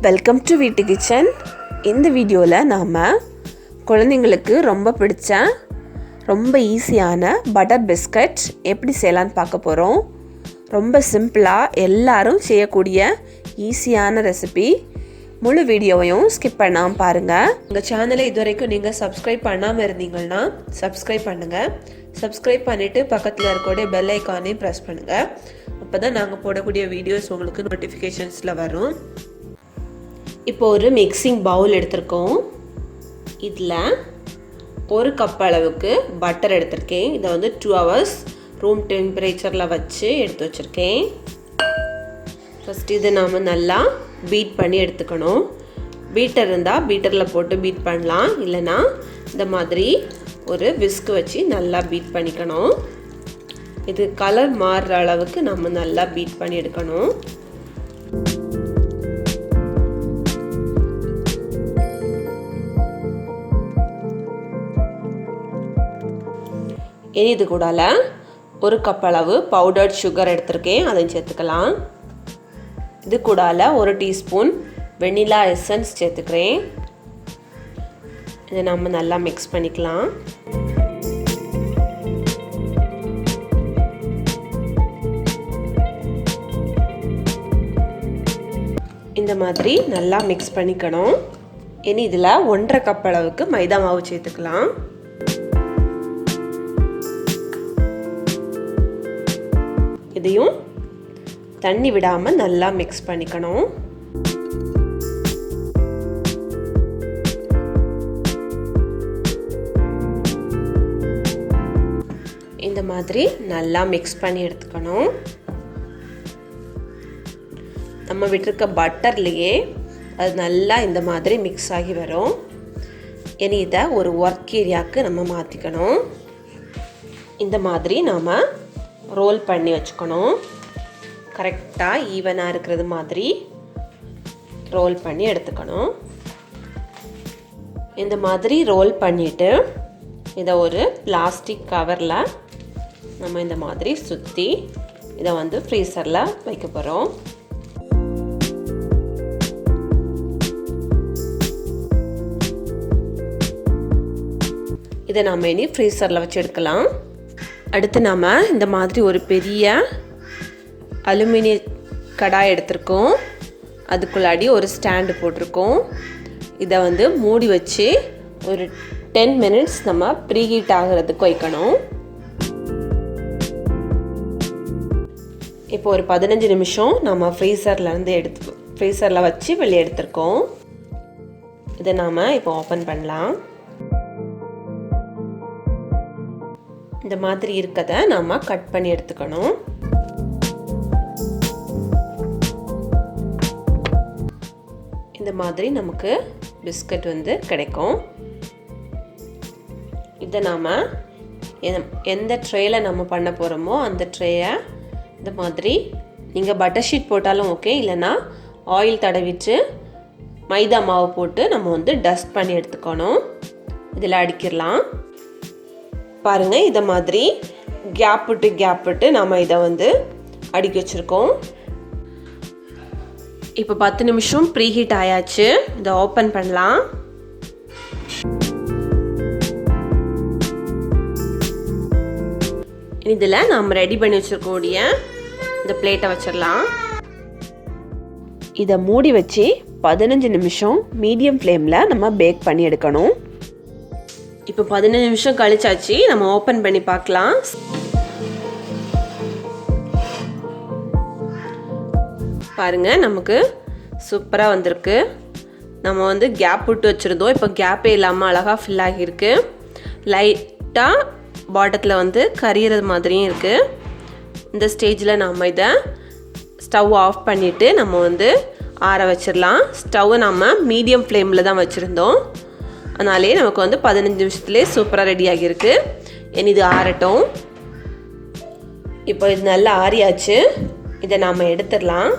Welcome to வீட்டு kitchen. இந்த வீடியோவில் நாம் குழந்தைங்களுக்கு ரொம்ப பிடிச்ச ரொம்ப ஈஸியான பட்டர் பிஸ்கட் எப்படி செய்யலான்னு பார்க்க போகிறோம். ரொம்ப சிம்பிளாக எல்லாரும் செய்யக்கூடிய ஈஸியான ரெசிபி. முழு வீடியோவையும் ஸ்கிப் பண்ணாமல் பாருங்கள். உங்கள் சேனலை இதுவரைக்கும் நீங்கள் சப்ஸ்கிரைப் பண்ணாமல் இருந்தீங்கன்னா சப்ஸ்கிரைப் பண்ணுங்கள். சப்ஸ்கிரைப் பண்ணிவிட்டு பக்கத்தில் இருக்கக்கூடிய பெல் ஐக்கானையும் ப்ரெஸ் பண்ணுங்கள். அப்போ தான் நாங்கள் போடக்கூடிய வீடியோஸ் உங்களுக்கு நோட்டிஃபிகேஷன்ஸில் வரும். இப்போ ஒரு மிக்சிங் பவுல் எடுத்திருக்கோம். இதில் ஒரு கப் அளவுக்கு பட்டர் எடுத்திருக்கேன். இதை 2 hours ரூம் டெம்பரேச்சரில் வச்சு எடுத்து வச்சுருக்கேன். ஃபஸ்ட்டு இதை நாம் நல்லா பீட் பண்ணி எடுத்துக்கணும். பீட்டர் இருந்தால் பீட்டரில் போட்டு பீட் பண்ணலாம், இல்லைன்னா இந்த மாதிரி ஒரு விஸ்க் வச்சு நல்லா பீட் பண்ணிக்கணும். இது கலர் மாறுற அளவுக்கு நம்ம நல்லா பீட் பண்ணி எடுக்கணும். இனி இது கூடால ஒரு கப் அளவு பவுடர்ட் சுகர் எடுத்திருக்கேன், அதையும் சேர்த்துக்கலாம். இது கூடால 1 டீஸ்பூன் வெனிலா எசன்ஸ் சேர்த்துக்கிறேன். இதை நம்ம நல்லா மிக்ஸ் பண்ணிக்கலாம். இந்த மாதிரி நல்லா மிக்ஸ் பண்ணிக்கணும். இனி இதில் 1.5 கப் அளவுக்கு மைதா மாவு சேர்த்துக்கலாம். இதையும் தண்ணி விடாமல் நல்லா மிக்ஸ் பண்ணிக்கணும். இந்த மாதிரி நல்லா மிக்ஸ் பண்ணி எடுத்துக்கணும். நம்ம விட்டுருக்க பட்டர்லேயே அது நல்லா இந்த மாதிரி மிக்ஸ் ஆகி வரும். இனி இதை ஒரு ஒர்க் ஏரியாவுக்கு நம்ம மாற்றிக்கணும். இந்த மாதிரி நாம் ரோல் பண்ணி வச்சுக்கணும். கரெக்டாக ஈவனாக இருக்கிறது மாதிரி ரோல் பண்ணி எடுத்துக்கணும். இந்த மாதிரி ரோல் பண்ணிவிட்டு இதை ஒரு பிளாஸ்டிக் கவரில் நம்ம இந்த மாதிரி சுற்றி இதை ஃப்ரீசரில் வைக்க போகிறோம். இதை நம்ம இனி ஃப்ரீசரில் வச்சு எடுக்கலாம். அடுத்து நாம் இந்த மாதிரி ஒரு பெரிய அலுமினிய கடாய் எடுத்திருக்கோம். அதுக்குள்ளாடி ஒரு ஸ்டாண்டு போட்டிருக்கோம். இதை மூடி வச்சு ஒரு 10 minutes நம்ம ப்ரீஹீட் ஆகிறதுக்கு வைக்கணும். இப்போ ஒரு 15 நிமிஷம் நம்ம ஃப்ரீசரில் வச்சு வெளியே எடுத்திருக்கோம். இதை நாம் இப்போ ஓப்பன் பண்ணலாம். இந்த மாதிரி இருக்கதை நாம் கட் பண்ணி எடுத்துக்கணும். இந்த மாதிரி நமக்கு பிஸ்கட் கிடைக்கும். இதை நாம் எந்த ட்ரேயில் நம்ம பண்ண போகிறோமோ அந்த ட்ரேயை இந்த மாதிரி நீங்கள் பட்டர் ஷீட் போட்டாலும் ஓகே, இல்லைன்னா ஆயில் தடவிட்டு மைதா மாவு போட்டு நம்ம டஸ்ட் பண்ணி எடுத்துக்கணும். இதில் அடிக்கிடலாம். பாருங்கள், இதை மாதிரி கேப் விட்டு நம்ம இதை அடுக்கி வச்சுருக்கோம். இப்போ 10 நிமிஷம் ப்ரீஹீட் ஆயாச்சு. இதை ஓப்பன் பண்ணலாம். இதில் நம்ம ரெடி பண்ணி வச்சுருக்கக்கூடிய இந்த பிளேட்டை வச்சிடலாம். இதை மூடி வச்சு 15 நிமிஷம் மீடியம் ஃப்ளேமில் நம்ம பேக் பண்ணி எடுக்கணும். இப்போ 15 நிமிஷம் கழிச்சாச்சு. நம்ம ஓப்பன் பண்ணி பார்க்கலாம். பாருங்கள், நமக்கு சூப்பராக வந்திருக்கு. நம்ம கேப் விட்டு வச்சுருந்தோம். இப்போ கேப்பே இல்லாமல் அழகாக ஃபில் ஆகியிருக்கு. லைட்டாக பாட்டத்தில் கரியிறது மாதிரியும் இருக்குது. இந்த ஸ்டேஜில் நம்ம இதை ஸ்டவ் ஆஃப் பண்ணிவிட்டு நம்ம ஆற வச்சிடலாம். ஸ்டவ்வை நம்ம மீடியம் ஃப்ளேமில் தான் வச்சுருந்தோம். அதனாலே நமக்கு 15 நிமிஷத்துலேயே சூப்பராக ரெடி ஆகியிருக்கு. இனி இது ஆறட்டும். இப்போ இது நல்லா ஆறியாச்சு. இதை நாம் எடுத்துடலாம்.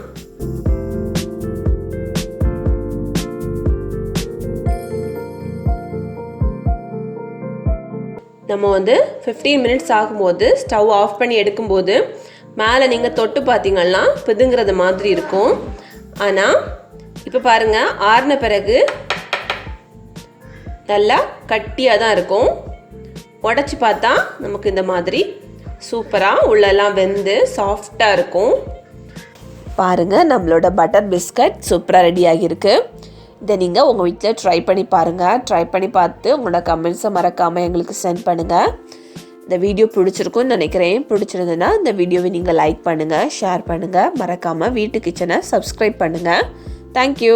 நம்ம 15 minutes ஆகும்போது ஸ்டவ் ஆஃப் பண்ணி எடுக்கும்போது மேலே நீங்கள் தொட்டு பார்த்தீங்கன்னா பிதுங்கிறது மாதிரி இருக்கும். ஆனால் இப்போ பாருங்கள், ஆறின பிறகு நல்லா கட்டியாக தான் இருக்கும். உடச்சி பார்த்தா நமக்கு இந்த மாதிரி சூப்பராக உள்ளெல்லாம் வெந்து சாஃப்டாக இருக்கும். பாருங்கள், நம்மளோட பட்டர் பிஸ்கட் சூப்பராக ரெடி ஆகியிருக்கு. இதை நீங்கள் உங்கள் வீட்டில் ட்ரை பண்ணி பாருங்கள். ட்ரை பண்ணி பார்த்து உங்களோட கமெண்ட்ஸை மறக்காமல் எங்களுக்கு சென்ட் பண்ணுங்கள். இந்த வீடியோ பிடிச்சிருக்குன்னு நினைக்கிறேன். பிடிச்சிருந்ததுன்னா இந்த வீடியோவை நீங்கள் லைக் பண்ணுங்கள், ஷேர் பண்ணுங்கள். மறக்காமல் வீட்டு கிச்சனை சப்ஸ்கிரைப் பண்ணுங்கள். தேங்க்யூ.